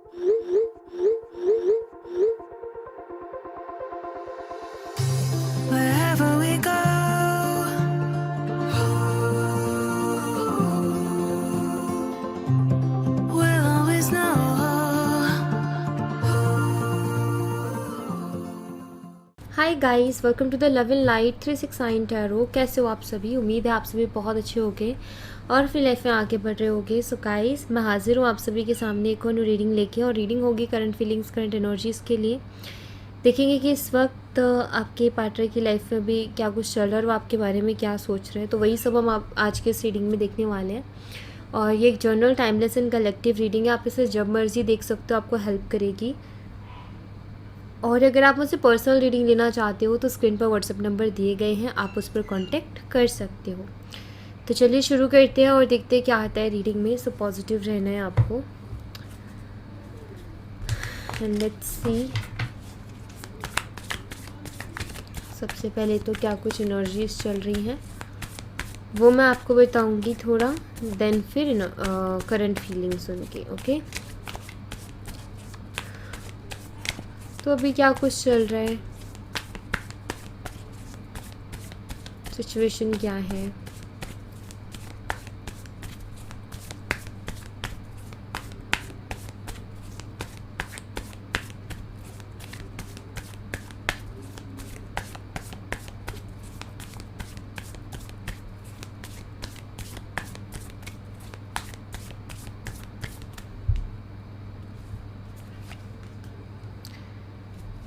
Wherever we go, we'll always know. Hi guys, welcome to the love and light 369 tarot. कैसे हो आप सभी? उम्मीद है आप सभी बहुत अच्छे होंगे और फिर लाइफ में आगे बढ़ रहे होंगे। सो गाइस, मैं हाजिर हूँ आप सभी के सामने एक और न्यू रीडिंग लेके, और रीडिंग होगी करंट फीलिंग्स, करंट एनर्जीज़ के लिए। देखेंगे कि इस वक्त आपके पार्टनर की लाइफ में भी क्या कुछ चल रहा है और वो आपके बारे में क्या सोच रहे हैं। तो वही सब हम आप आज के इस रीडिंग में देखने वाले हैं। और ये एक general timeless and collective reading है। आप इसे जब मर्जी देख सकते हो, आपको हेल्प करेगी। और अगर आप मुझसे पर्सनल रीडिंग लेना चाहते हो तो स्क्रीन पर व्हाट्सएप नंबर दिए गए हैं, आप उस पर कांटेक्ट कर सकते हो। तो चलिए शुरू करते हैं और देखते हैं क्या आता है रीडिंग में। सो पॉजिटिव रहना है आपको। एंड लेट्स सी, सबसे पहले तो क्या कुछ एनर्जीज चल रही हैं वो मैं आपको बताऊंगी थोड़ा, देन फिर करंट फीलिंग्स उनके। ओके, तो अभी क्या कुछ चल रहा है, सिचुएशन क्या है।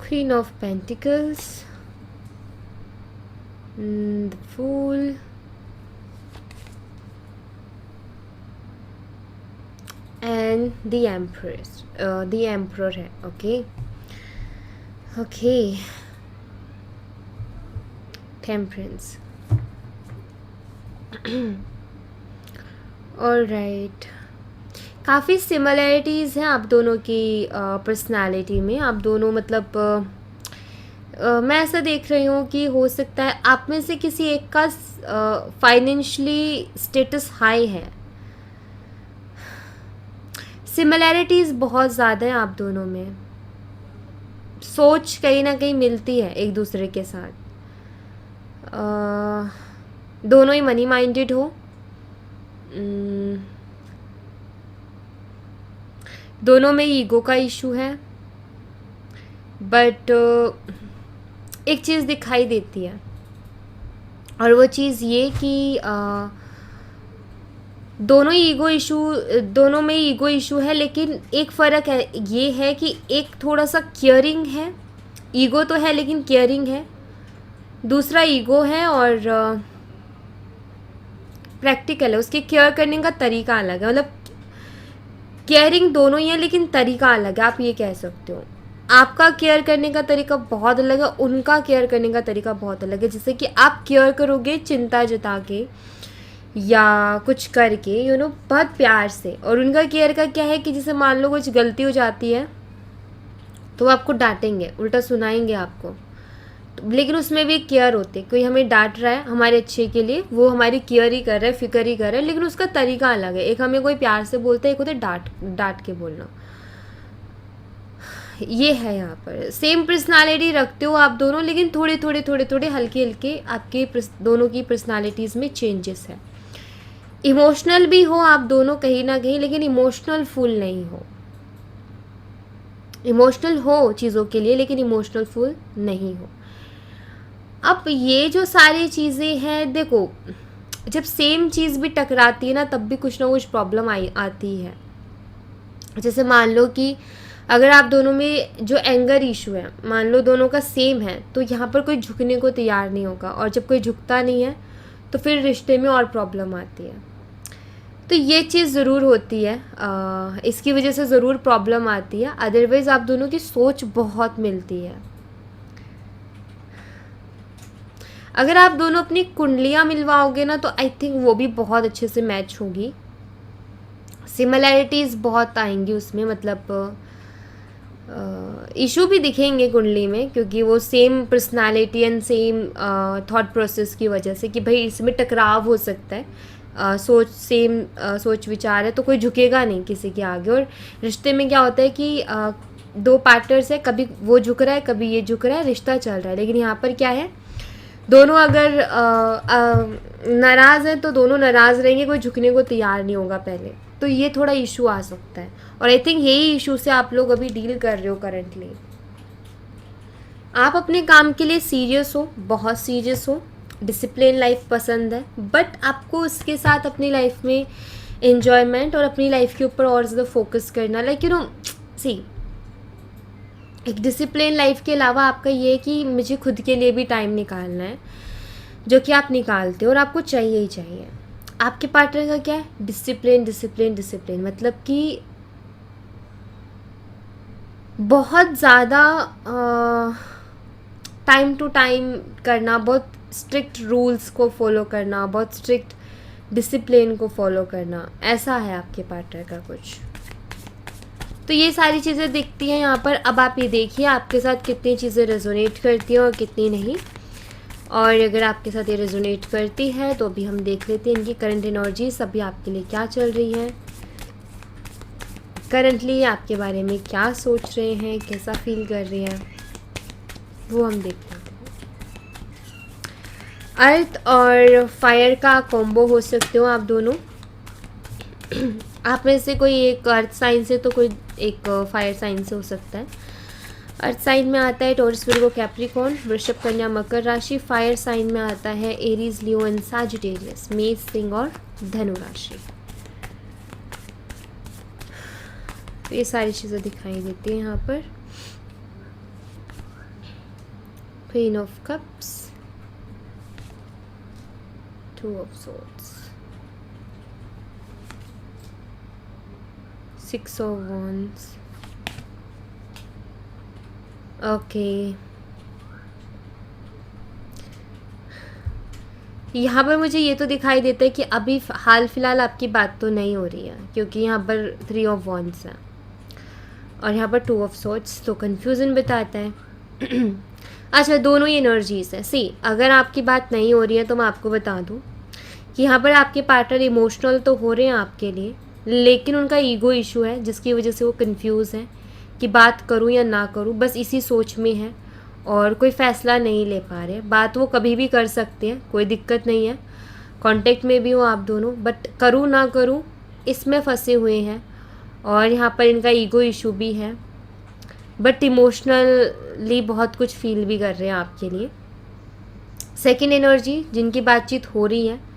Queen of Pentacles, the Fool, and the Empress. The Emperor है। Okay, okay, Temperance. Alright, काफ़ी सिमिलैरिटीज़ हैं आप दोनों की पर्सनालिटी में। आप दोनों मतलब मैं ऐसा देख रही हूँ कि हो सकता है आप में से किसी एक का फाइनेंशियली स्टेटस हाई है। सिमिलैरिटीज़ बहुत ज़्यादा हैं आप दोनों में, सोच कहीं ना कहीं मिलती है एक दूसरे के साथ। दोनों ही मनी माइंडेड हो, दोनों में ईगो का इशू है, बट एक चीज़ दिखाई देती है और वो चीज़ ये कि दोनों में ईगो इशू है, लेकिन एक फ़र्क है, ये है कि एक थोड़ा सा केयरिंग है। ईगो तो है लेकिन केयरिंग है, दूसरा ईगो है और प्रैक्टिकल है। उसके केयर करने का तरीका अलग है, मतलब केयरिंग दोनों ही है लेकिन तरीका अलग है, आप ये कह सकते हो। आपका केयर करने का तरीका बहुत अलग है, उनका केयर करने का तरीका बहुत अलग है। जैसे कि आप केयर करोगे चिंता जता के या कुछ करके, बहुत प्यार से, और उनका केयर का क्या है कि जैसे मान लो कुछ गलती हो जाती है तो वो आपको डांटेंगे, उल्टा सुनाएंगे आपको, लेकिन उसमें भी केयर होती है। कोई हमें डांट रहा है हमारे अच्छे के लिए, वो हमारी केयर ही कर रहा है, फिक्र ही कर रहा है, लेकिन उसका तरीका अलग है। एक हमें कोई प्यार से बोलता है, एक होता है डांट के बोलना। ये है यहाँ पर सेम पर्सनालिटी रखते हो आप दोनों, लेकिन थोड़े हल्के हल्के आपके दोनों की पर्सनालिटीज़ में चेंजेस है। इमोशनल भी हो आप दोनों कहीं ना कहीं, लेकिन इमोशनल फुल नहीं हो। इमोशनल हो चीज़ों के लिए लेकिन इमोशनल फुल नहीं हो। अब ये जो सारी चीज़ें हैं, देखो जब सेम चीज़ भी टकराती है ना, तब भी कुछ ना कुछ प्रॉब्लम आती है। जैसे मान लो कि अगर आप दोनों में जो एंगर इशू है, मान लो दोनों का सेम है, तो यहाँ पर कोई झुकने को तैयार नहीं होगा, और जब कोई झुकता नहीं है तो फिर रिश्ते में और प्रॉब्लम आती है। तो ये चीज़ ज़रूर होती है, इसकी वजह से ज़रूर प्रॉब्लम आती है। अदरवाइज़ आप दोनों की सोच बहुत मिलती है। अगर आप दोनों अपनी कुंडलियाँ मिलवाओगे ना, तो आई थिंक वो भी बहुत अच्छे से मैच होगी। सिमिलैरिटीज़ बहुत आएंगी उसमें, मतलब इशू भी दिखेंगे कुंडली में, क्योंकि वो same personality and same thought process की वजह से कि भाई इसमें टकराव हो सकता है, सोच विचार है, तो कोई झुकेगा नहीं किसी के आगे। और रिश्ते में क्या होता है कि दो पार्टनर्स है, कभी वो झुक रहा है कभी ये झुक रहा है, रिश्ता चल रहा है। लेकिन यहाँ पर क्या है, दोनों अगर नाराज़ हैं तो दोनों नाराज़ रहेंगे, कोई झुकने को तैयार नहीं होगा पहले। तो ये थोड़ा इशू आ सकता है, और आई थिंक यही इशू से आप लोग अभी डील कर रहे हो करंटली। आप अपने काम के लिए सीरियस हो, बहुत सीरियस हो, डिसिप्लिन लाइफ पसंद है, बट आपको उसके साथ अपनी लाइफ में एन्जॉयमेंट और अपनी लाइफ के ऊपर और ज़्यादा फोकस करना, लाइक यू नो सी, एक डिसिप्लिन लाइफ के अलावा आपका ये है कि मुझे खुद के लिए भी टाइम निकालना है, जो कि आप निकालते हो और आपको चाहिए ही चाहिए। आपके पार्टनर का क्या है, डिसिप्लिन डिसिप्लिन डिसिप्लिन, मतलब कि बहुत ज़्यादा टाइम टू टाइम करना, बहुत स्ट्रिक्ट रूल्स को फॉलो करना, बहुत स्ट्रिक्ट डिसिप्लिन को फॉलो करना, ऐसा है आपके पार्टनर का कुछ। तो ये सारी चीज़ें दिखती हैं यहाँ पर। अब आप ये देखिए आपके साथ कितनी चीज़ें रेजोनेट करती हैं और कितनी नहीं। और अगर आपके साथ ये रेजोनेट करती है तो अभी हम देख लेते हैं इनकी करंट एनर्जीज अभी आपके लिए क्या चल रही है, करंटली आपके बारे में क्या सोच रहे हैं, कैसा फील कर रहे हैं, वो हम देख लेते हैं। अर्थ और फायर का कॉम्बो हो सकते हो आप दोनों। आप में से कोई एक अर्थ साइन से तो कोई एक फायर साइन से हो सकता है। अर्थ साइन में आता है टॉरस, विर्गो, कैप्रिकॉर्न, वृषभ, कन्या, मकर राशि। फायर साइन में आता है एरीज, लियो एंड सैजिटेरियस, मेष, सिंह और धनु राशि। तो ये सारी चीज़ें दिखाई देती हैं यहाँ पर। Queen of cups, two of swords, six of wands। Okay, यहाँ पर मुझे ये तो दिखाई देता है कि अभी हाल फिलहाल आपकी बात तो नहीं हो रही है, क्योंकि यहाँ पर 3 ऑफ wands है और यहाँ पर 2 ऑफ swords, तो कन्फ्यूज़न बताता है। अच्छा, दोनों ही एनर्जीज है। सी, अगर आपकी बात नहीं हो रही है तो मैं आपको बता दूँ कि यहाँ पर आपके पार्टनर इमोशनल तो हो रहे हैं आपके लिए, लेकिन उनका ईगो इशू है जिसकी वजह से वो कंफ्यूज है कि बात करूं या ना करूं, बस इसी सोच में है और कोई फ़ैसला नहीं ले पा रहे। बात वो कभी भी कर सकते हैं, कोई दिक्कत नहीं है, कांटेक्ट में भी हो आप दोनों, बट करूं ना करूं इसमें फंसे हुए हैं। और यहाँ पर इनका ईगो इशू भी है, बट इमोशनली बहुत कुछ फील भी कर रहे हैं आपके लिए। सेकेंड एनर्जी जिनकी बातचीत हो रही है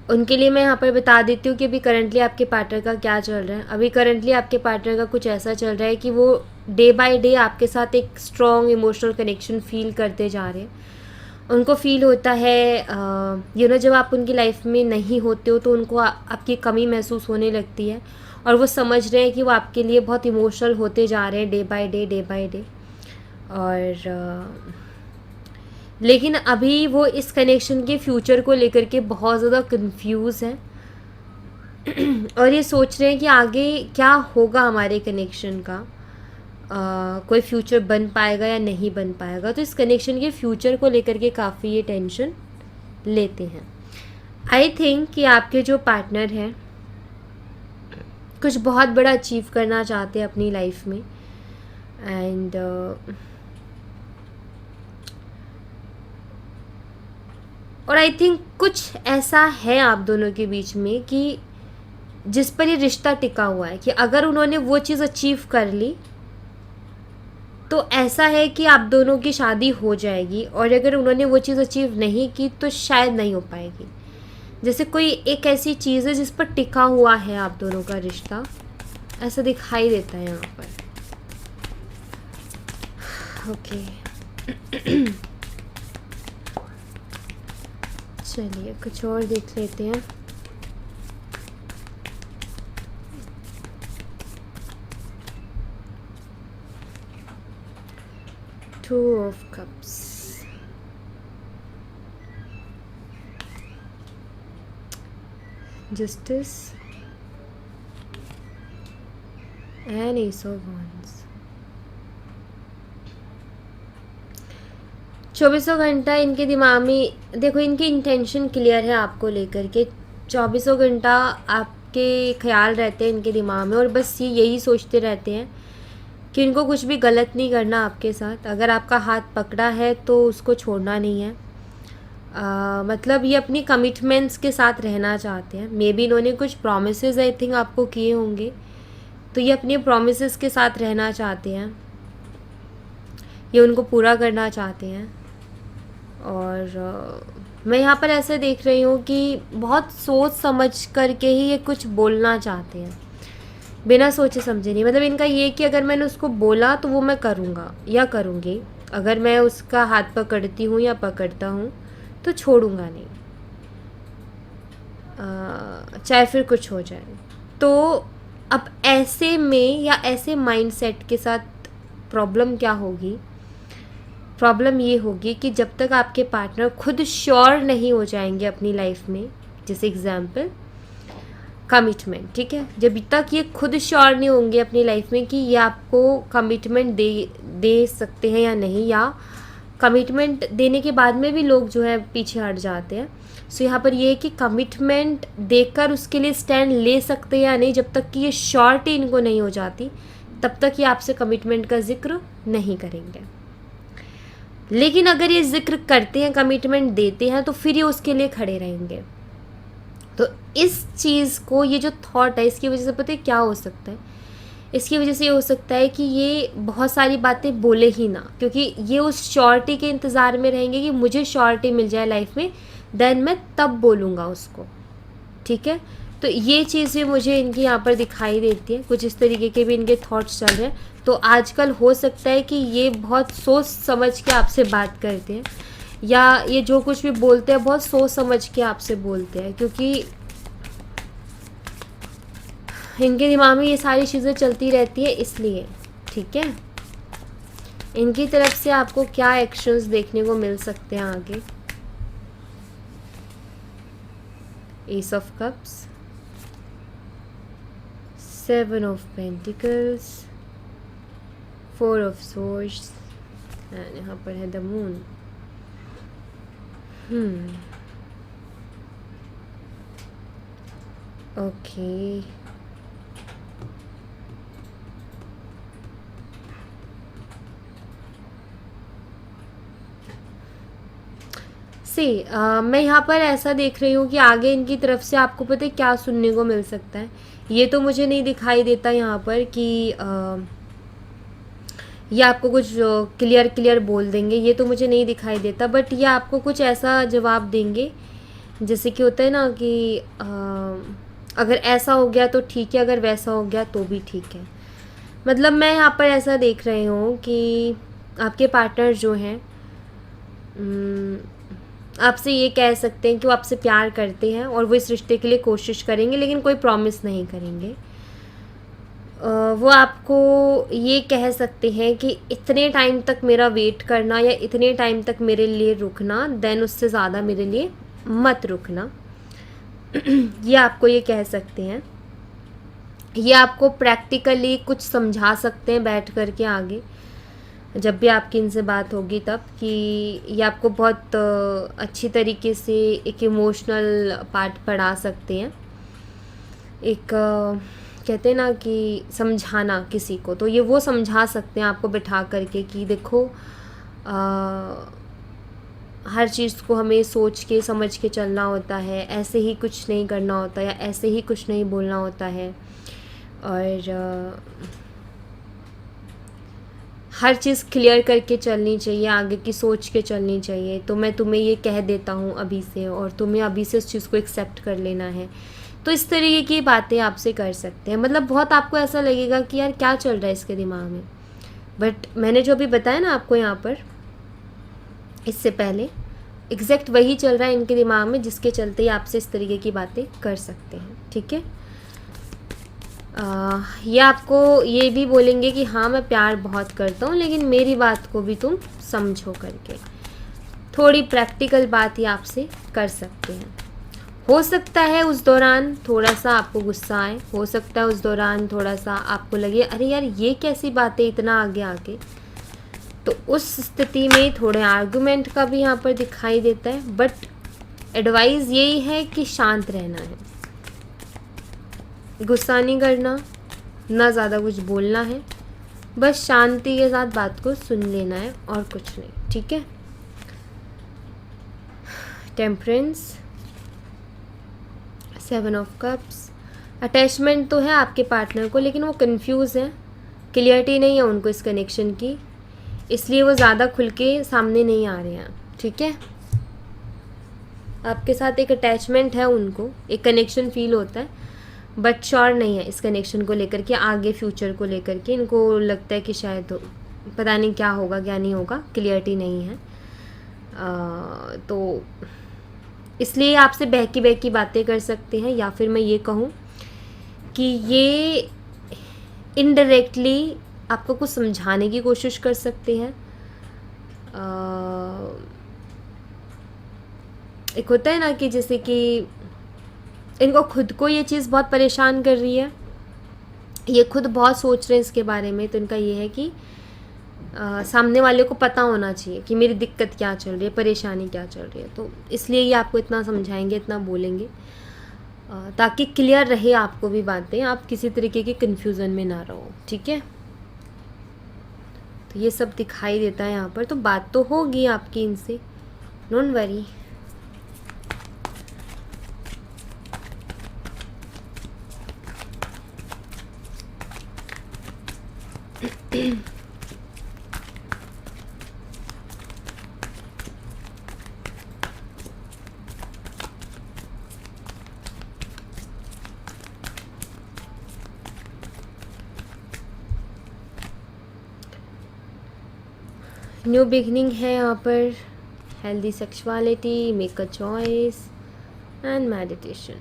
उनके लिए मैं यहाँ पर बता देती हूँ कि अभी करंटली आपके पार्टनर का क्या चल रहा है। अभी करंटली आपके पार्टनर का कुछ ऐसा चल रहा है कि वो डे बाय डे आपके साथ एक स्ट्रॉन्ग इमोशनल कनेक्शन फील करते जा रहे हैं। उनको फील होता है जब आप उनकी लाइफ में नहीं होते हो तो उनको आपकी कमी महसूस होने लगती है, और वो समझ रहे हैं कि वो आपके लिए बहुत इमोशनल होते जा रहे हैं डे बाय डे। और लेकिन अभी वो इस कनेक्शन के फ्यूचर को लेकर के बहुत ज़्यादा कंफ्यूज हैं और ये सोच रहे हैं कि आगे क्या होगा हमारे कनेक्शन का, कोई फ्यूचर बन पाएगा या नहीं बन पाएगा। तो इस कनेक्शन के फ्यूचर को लेकर के काफ़ी ये टेंशन लेते हैं। आई थिंक कि आपके जो पार्टनर हैं कुछ बहुत बड़ा अचीव करना चाहते हैं अपनी लाइफ में, एंड और आई थिंक कुछ ऐसा है आप दोनों के बीच में कि जिस पर ये रिश्ता टिका हुआ है कि अगर उन्होंने वो चीज़ अचीव कर ली तो ऐसा है कि आप दोनों की शादी हो जाएगी, और अगर उन्होंने वो चीज़ अचीव नहीं की तो शायद नहीं हो पाएगी। जैसे कोई एक ऐसी चीज़ है जिस पर टिका हुआ है आप दोनों का रिश्ता, ऐसा दिखाई देता है यहाँ पर। ओके चलिए कुछ और देख लेते हैं। Two of cups, justice and S of wands। 24 घंटा इनके दिमाग में, देखो इनकी इंटेंशन क्लियर है आपको लेकर के। 24 घंटा आपके ख्याल रहते हैं इनके दिमाग में, और बस ये यही सोचते रहते हैं कि इनको कुछ भी गलत नहीं करना आपके साथ। अगर आपका हाथ पकड़ा है तो उसको छोड़ना नहीं है। मतलब ये अपनी कमिटमेंट्स के साथ रहना चाहते हैं। मे बी इन्होंने कुछ प्रोमिसेस आई थिंक आपको किए होंगे, तो ये अपने प्रोमिसेस के साथ रहना चाहते हैं, ये उनको पूरा करना चाहते हैं। और मैं यहाँ पर ऐसे देख रही हूँ कि बहुत सोच समझ करके ही ये कुछ बोलना चाहते हैं, बिना सोचे समझे नहीं। मतलब इनका ये कि अगर मैंने उसको बोला तो वो मैं करूँगा या करूँगी, अगर मैं उसका हाथ पकड़ती हूँ या पकड़ता हूँ तो छोड़ूंगा नहीं, चाहे फिर कुछ हो जाए। तो अब ऐसे में या ऐसे माइंडसेट के साथ प्रॉब्लम क्या होगी? प्रॉब्लम ये होगी कि जब तक आपके पार्टनर खुद श्योर नहीं हो जाएंगे अपनी लाइफ में, जैसे एग्जाम्पल कमिटमेंट, ठीक है, जब तक ये खुद श्योर नहीं होंगे अपनी लाइफ में कि ये आपको कमिटमेंट दे सकते हैं या नहीं, या कमिटमेंट देने के बाद में भी लोग जो है पीछे हट जाते हैं। सो यहाँ पर ये है कि कमिटमेंट देकर उसके लिए स्टैंड ले सकते हैं या नहीं, जब तक कि ये श्योरिटी इनको नहीं हो जाती तब तक ये आपसे कमिटमेंट का जिक्र नहीं करेंगे। लेकिन अगर ये जिक्र करते हैं, कमिटमेंट देते हैं, तो फिर ये उसके लिए खड़े रहेंगे। तो इस चीज़ को, ये जो थॉट है, इसकी वजह से पता है क्या हो सकता है? इसकी वजह से ये हो सकता है कि ये बहुत सारी बातें बोले ही ना, क्योंकि ये उस श्योरिटी के इंतज़ार में रहेंगे कि मुझे श्योरिटी मिल जाए लाइफ में, देन मैं तब बोलूँगा उसको, ठीक है। तो ये चीज़ें मुझे इनकी यहाँ पर दिखाई देती है, कुछ इस तरीके के भी इनके थॉट्स चल रहे हैं। तो आजकल हो सकता है कि ये बहुत सोच समझ के आपसे बात करते हैं, या ये जो कुछ भी बोलते हैं बहुत सोच समझ के आपसे बोलते हैं, क्योंकि इनके दिमाग में ये सारी चीज़ें चलती रहती है इसलिए, ठीक है। इनकी तरफ से आपको क्या एक्शंस देखने को मिल सकते हैं आगे? S of cups, 7 of pentacles, 4 of swords, and यहाँ पर है द मून। ओके, मैं यहाँ पर ऐसा देख रही हूँ कि आगे इनकी तरफ से आपको पता है क्या सुनने को मिल सकता है। ये तो मुझे नहीं दिखाई देता यहाँ पर कि ये आपको कुछ क्लियर बोल देंगे, ये तो मुझे नहीं दिखाई देता। बट ये आपको कुछ ऐसा जवाब देंगे जैसे कि होता है ना कि अगर ऐसा हो गया तो ठीक है, अगर वैसा हो गया तो भी ठीक है। मतलब मैं यहाँ पर ऐसा देख रही हूँ कि आपके पार्टनर जो हैं आपसे ये कह सकते हैं कि वो आपसे प्यार करते हैं और वो इस रिश्ते के लिए कोशिश करेंगे, लेकिन कोई प्रॉमिस नहीं करेंगे। वो आपको ये कह सकते हैं कि इतने टाइम तक मेरा वेट करना या इतने टाइम तक मेरे लिए रुकना, देन उससे ज़्यादा मेरे लिए मत रुकना। ये आपको ये कह सकते हैं। ये आपको प्रैक्टिकली कुछ समझा सकते हैं बैठ कर के आगे, जब भी आपकी इनसे बात होगी तब, कि ये आपको बहुत अच्छी तरीके से एक इमोशनल पार्ट पढ़ा सकते हैं। एक कहते हैं ना कि समझाना किसी को, तो ये वो समझा सकते हैं आपको बिठा करके कि देखो हर चीज़ को हमें सोच के समझ के चलना होता है, ऐसे ही कुछ नहीं करना होता या ऐसे ही कुछ नहीं बोलना होता है, और हर चीज़ क्लियर करके चलनी चाहिए, आगे की सोच के चलनी चाहिए। तो मैं तुम्हें ये कह देता हूँ अभी से, और तुम्हें अभी से उस चीज़ को एक्सेप्ट कर लेना है। तो इस तरीके की बातें आपसे कर सकते हैं। मतलब बहुत आपको ऐसा लगेगा कि यार क्या चल रहा है इसके दिमाग में, बट मैंने जो अभी बताया ना आपको यहाँ पर इससे पहले, एग्जैक्ट वही चल रहा है इनके दिमाग में, जिसके चलते ही आपसे इस तरीके की बातें कर सकते हैं, ठीक है। ये आपको ये भी बोलेंगे कि हाँ मैं प्यार बहुत करता हूँ, लेकिन मेरी बात को भी तुम समझो करके। थोड़ी प्रैक्टिकल बात ये आपसे कर सकते हैं। हो सकता है उस दौरान थोड़ा सा आपको गुस्सा आए, हो सकता है उस दौरान थोड़ा सा आपको लगे अरे यार ये कैसी बात है इतना आगे आके, तो उस स्थिति में थोड़े आर्गुमेंट का भी यहाँ पर दिखाई देता है। बट एडवाइस यही है कि शांत रहना है, गुस्सा नहीं करना, ना ज़्यादा कुछ बोलना है, बस शांति के साथ बात को सुन लेना है और कुछ नहीं, ठीक है। टेम्परेंस, 7 ऑफ कप्स, अटैचमेंट तो है आपके पार्टनर को, लेकिन वो कंफ्यूज है, क्लियरिटी नहीं है उनको इस कनेक्शन की, इसलिए वो ज़्यादा खुल के सामने नहीं आ रहे हैं, ठीक है। आपके साथ एक अटैचमेंट है उनको, एक कनेक्शन फील होता है, बट श्योर नहीं है इस कनेक्शन को लेकर के, आगे फ्यूचर को लेकर के इनको लगता है कि शायद पता नहीं क्या होगा क्या नहीं होगा, क्लियरिटी नहीं है। तो इसलिए आपसे बहकी बातें कर सकते हैं, या फिर मैं ये कहूँ कि ये इनडायरेक्टली आपको कुछ समझाने की कोशिश कर सकते हैं। एक होता है ना कि जैसे कि इनको खुद को ये चीज़ बहुत परेशान कर रही है, ये खुद बहुत सोच रहे हैं इसके बारे में, तो इनका ये है कि सामने वाले को पता होना चाहिए कि मेरी दिक्कत क्या चल रही है, परेशानी क्या चल रही है, तो इसलिए ये आपको इतना समझाएंगे, इतना बोलेंगे, ताकि क्लियर रहे आपको भी बातें, आप किसी तरीके के कन्फ्यूज़न में ना रहो, ठीक है। तो ये सब दिखाई देता है यहाँ पर, तो बात तो होगी आपकी इनसे, डोंट वरी। न्यू बिगनिंग है यहाँ पर, healthy sexuality, make a choice and meditation.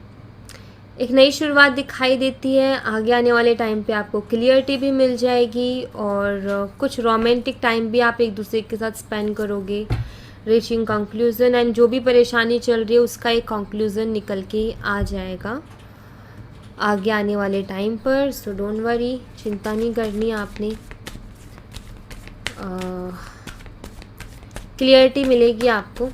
एक नई शुरुआत दिखाई देती है, आगे आने वाले टाइम पे आपको क्लियरिटी भी मिल जाएगी, और कुछ रोमांटिक टाइम भी आप एक दूसरे के साथ स्पेंड करोगे, रीचिंग कंक्लूज़न, एंड जो भी परेशानी चल रही है उसका एक कंक्लूज़न निकल के आ जाएगा आगे आने वाले टाइम पर। सो डोंट वरी, चिंता नहीं करनी आपने, क्लियरिटी मिलेगी आपको।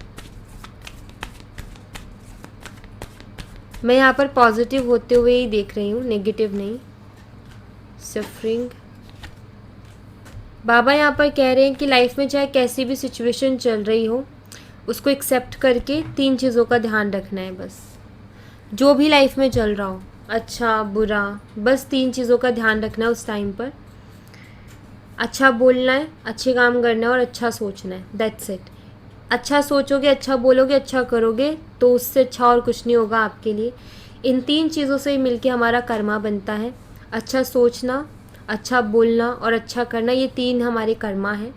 मैं यहाँ पर पॉजिटिव होते हुए ही देख रही हूँ, नेगेटिव नहीं। सफरिंग, बाबा यहाँ पर कह रहे हैं कि लाइफ में चाहे कैसी भी सिचुएशन चल रही हो, उसको एक्सेप्ट करके 3 चीज़ों का ध्यान रखना है बस। जो भी लाइफ में चल रहा हो, अच्छा बुरा, बस 3 चीज़ों का ध्यान रखना है उस टाइम पर। अच्छा बोलना है, अच्छे काम करना है और अच्छा सोचना है, दैट्स इट। अच्छा सोचोगे, अच्छा बोलोगे, अच्छा करोगे, तो उससे अच्छा और कुछ नहीं होगा आपके लिए। इन 3 चीज़ों से मिलके हमारा कर्मा बनता है। अच्छा सोचना, अच्छा बोलना और अच्छा करना, ये 3 हमारे कर्मा हैं।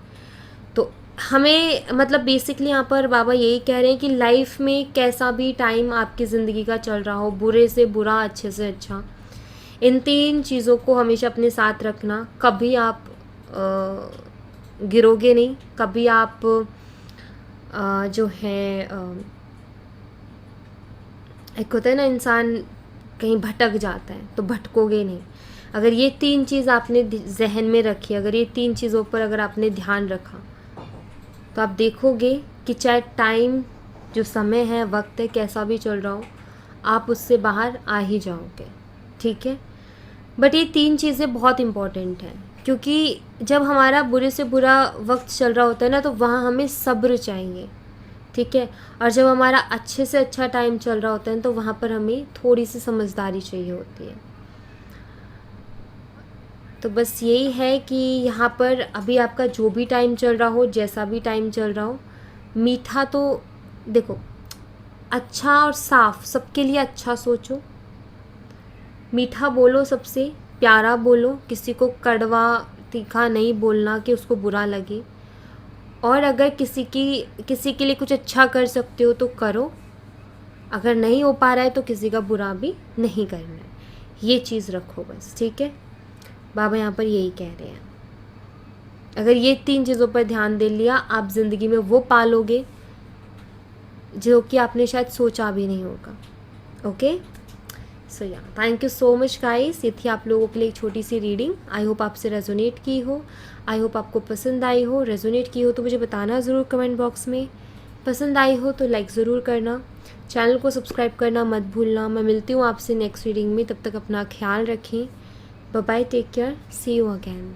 तो हमें मतलब बेसिकली यहाँ पर बाबा यही कह रहे हैं कि लाइफ में कैसा भी टाइम आपकी ज़िंदगी का चल रहा हो, बुरे से बुरा, अच्छे से अच्छा, इन 3 चीज़ों को हमेशा अपने साथ रखना। कभी आप गिरोगे नहीं, कभी आप जो है एक होता है ना इंसान कहीं भटक जाता है, तो भटकोगे नहीं। अगर ये 3 चीज़ आपने जहन में रखी, अगर ये 3 चीज़ों पर अगर आपने ध्यान रखा, तो आप देखोगे कि चाहे टाइम, जो समय है, वक्त है, कैसा भी चल रहा हो, आप उससे बाहर आ ही जाओगे, ठीक है। बट ये 3 चीज़ें बहुत इम्पॉर्टेंट हैं, क्योंकि जब हमारा बुरे से बुरा वक्त चल रहा होता है ना, तो वहाँ हमें सब्र चाहिए, ठीक है। और जब हमारा अच्छे से अच्छा टाइम चल रहा होता है, तो वहाँ पर हमें थोड़ी सी समझदारी चाहिए होती है। तो बस यही है कि यहाँ पर अभी आपका जो भी टाइम चल रहा हो, जैसा भी टाइम चल रहा हो, मीठा तो देखो, अच्छा और साफ, सबके लिए अच्छा सोचो, मीठा बोलो, सबसे प्यारा बोलो, किसी को कड़वा तीखा नहीं बोलना कि उसको बुरा लगे। और अगर किसी के लिए कुछ अच्छा कर सकते हो तो करो, अगर नहीं हो पा रहा है तो किसी का बुरा भी नहीं करना है, ये चीज़ रखो बस, ठीक है। बाबा यहाँ पर यही कह रहे हैं, अगर ये 3 चीज़ों पर ध्यान दे लिया, आप ज़िंदगी में वो पालोगे जो कि आपने शायद सोचा भी नहीं होगा। ओके, सो या thank you so much guys, ये थी आप लोगों के लिए एक छोटी सी रीडिंग। आई होप आपसे रेजोनेट की हो, आई होप आपको पसंद आई हो। रेजोनेट की हो तो मुझे बताना ज़रूर कमेंट बॉक्स में, पसंद आई हो तो लाइक ज़रूर करना, चैनल को सब्सक्राइब करना मत भूलना। मैं मिलती हूँ आपसे नेक्स्ट रीडिंग में, तब तक अपना ख्याल रखें। Bye bye, take care, see you again.